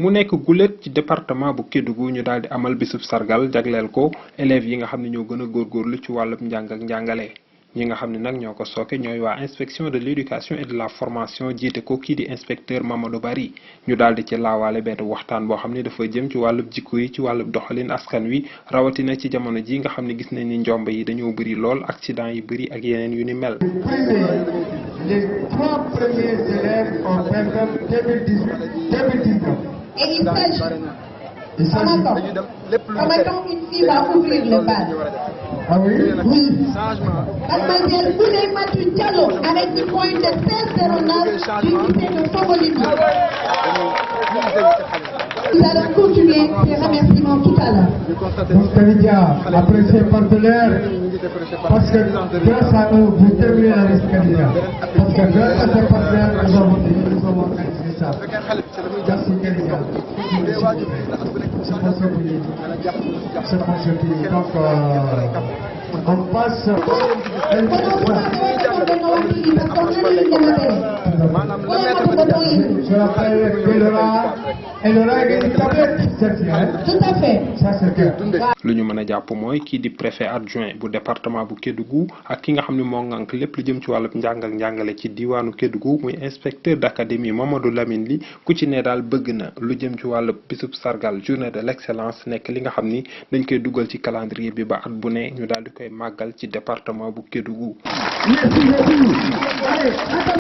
mu nekk gulet ci département bu Kédougou ñu daal di amal bisub sargal jagleel ko élèves yi nga xam ne ñoo gën a góorgóorlu ci wàllub njàng ak njàngale ñi nga xam ne nag ñoo ko sooke ñooy waa inspection de l'éducation et de la formation jiite ko kii di inspecteur Mamadou Bari ñu daal di ci laawaale benn waxtaan boo xam ne dafa jëm ci wàllub jikko yi ci wàllub doxalin askan wi rawatina ci jamono ji nga xam ne gis nañ ni njombe yi dañoo bëri lool accident yi bëri ak yeneen yu ni mel. Les 3 premiers élèves ont perdu 2018-2019. Et il s'agit. Maintenant, une fille va ouvrir le bal. Ah oui? Oui. Mademoiselle Ouleymatou Diallo avec une moyenne de 16,09 du lycée de Fogolimi. Nous allons continuer les remerciements tout à l'heure. Donc, Kalidia, après ses partenaires, parce que grâce à eux, vous terminez la liste Kalidia. Parce que grâce à ses partenaires, nous avons réalisé ça. Merci Kalidia. C'est pour ce pays. Donc, on passe. Je l'appelle Elora. Elora est une tablette. Tout à fait. Ça, c'est clair. lu ñu mën a jàpp mooy kii di préfet adjoint bu département bu Kédougou ak ki nga xam ne moo ngànk lépp lu jëm ci wàllub njàng ak njàngale ci diwaanu Kédougou muy inspecteur d'académie Mamadou Lamine Ly ku ci ne daal bëgg na lu jëm ci wàllub bisub sargal journée de l'excellence nekk li nga xam ni dañ koy dugal ci calendrier bi ba at bu ne ñu daal di koy màggal ci département bu Kédougou.